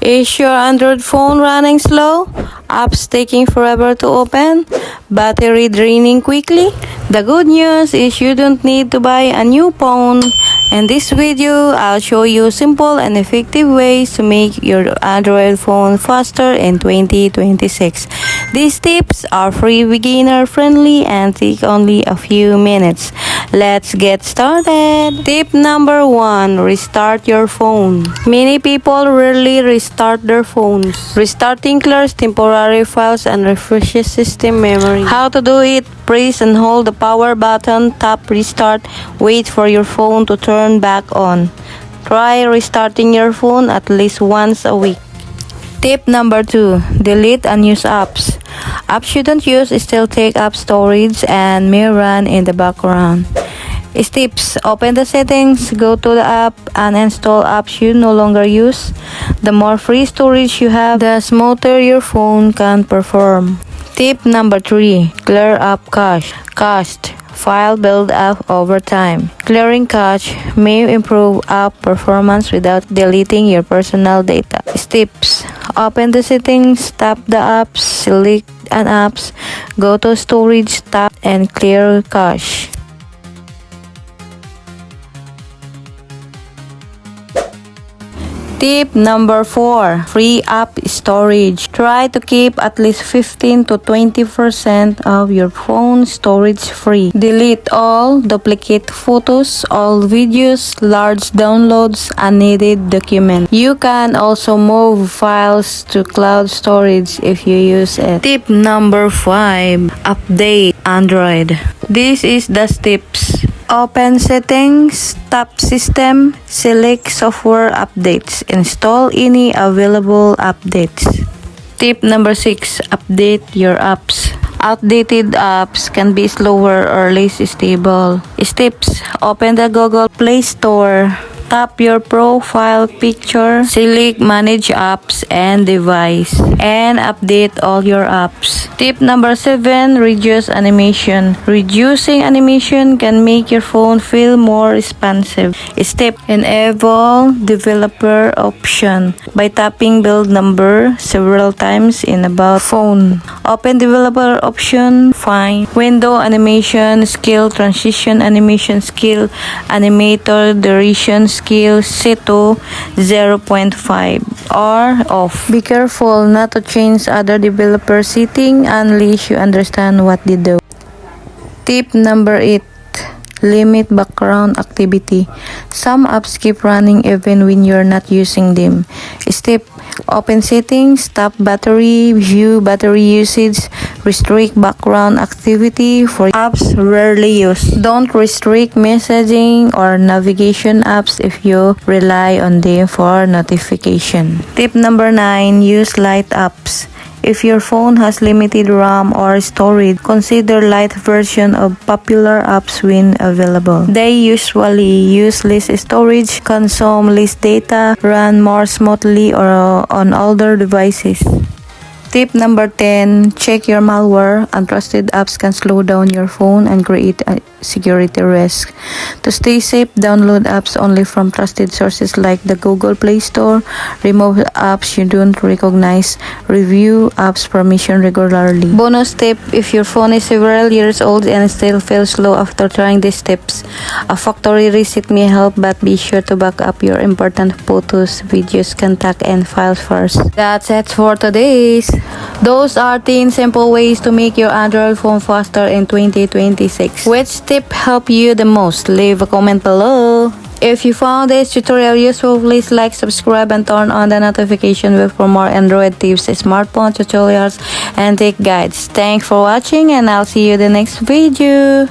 Is your Android phone running slow? Apps taking forever to open? Battery draining quickly? The good news is you don't need to buy a new phone. In this video, I'll show you simple and effective ways to make your Android phone faster in 2026. These tips are free, beginner friendly, and take only a few minutes. Let's get started. Tip number 1. Restart your phone. Many people rarely restart their phones. Restarting clears temporary files and refreshes system memory. How to do it? Press and hold the power button, tap restart, wait for your phone to turn back on. Try restarting your phone at least once a week. Tip number 2. Delete unused apps. Apps shouldn't use still take up storage and may run in the background. Tips: open the settings, go to the app, and install apps you no longer use. The more free storage you have, the smoother your phone can perform. Tip number 3. Clear up cache. File build up over time. Clearing cache may improve app performance without deleting your personal data. Tips: open the settings, tap the apps, select an apps, go to storage tab, and clear cache. Tip number 4. Free app storage. Try to keep at least 15 to 20% of your phone storage free. Delete all duplicate photos, all videos, large downloads, unneeded documents. You can also move files to cloud storage if you use it. Tip number 5. Update Android. This is the tips. Open settings, tap system, select software updates, install any available updates. Tip number 6. Update your apps. Outdated apps can be slower or less stable. Tips: open the Google Play Store, tap your profile picture, select manage apps and device, and update all your apps. Tip number 7. Reduce animation. Reducing animation can make your phone feel more responsive. Tip: enable developer option by tapping build number several times in about phone. Open developer option, find window animation skill, transition animation skill, animator duration skill, set to 0.5 or off. Be careful not to change other developer setting unless you understand what they do. Tip number 8. Limit background activity. Some apps keep running even when you're not using them. Tip: open settings, tap battery, view battery usage, restrict background activity for apps rarely used. Don't restrict messaging or navigation apps if you rely on them for notification. Tip number 9. Use light apps. If your phone has limited RAM or storage, consider light version of popular apps when available. They usually use less storage, consume less data, run more smoothly or on older devices. Tip number 10. Check your malware. Untrusted apps can slow down your phone and create a security risk. To stay safe, download apps only from trusted sources like the Google Play Store. Remove apps you don't recognize. Review apps permission regularly. Bonus tip: if your phone is several years old and still feels slow after trying these tips, a factory reset may help, but be sure to back up your important photos, videos, contact, and files first. That's it for today's. Those are 10 simple ways to make your Android phone faster in 2026. Which tip helped you the most? Leave a comment below. If you found this tutorial useful, please like, subscribe, and turn on the notification bell for more Android tips, smartphone tutorials, and tech guides. Thanks for watching, and I'll see you in the next video.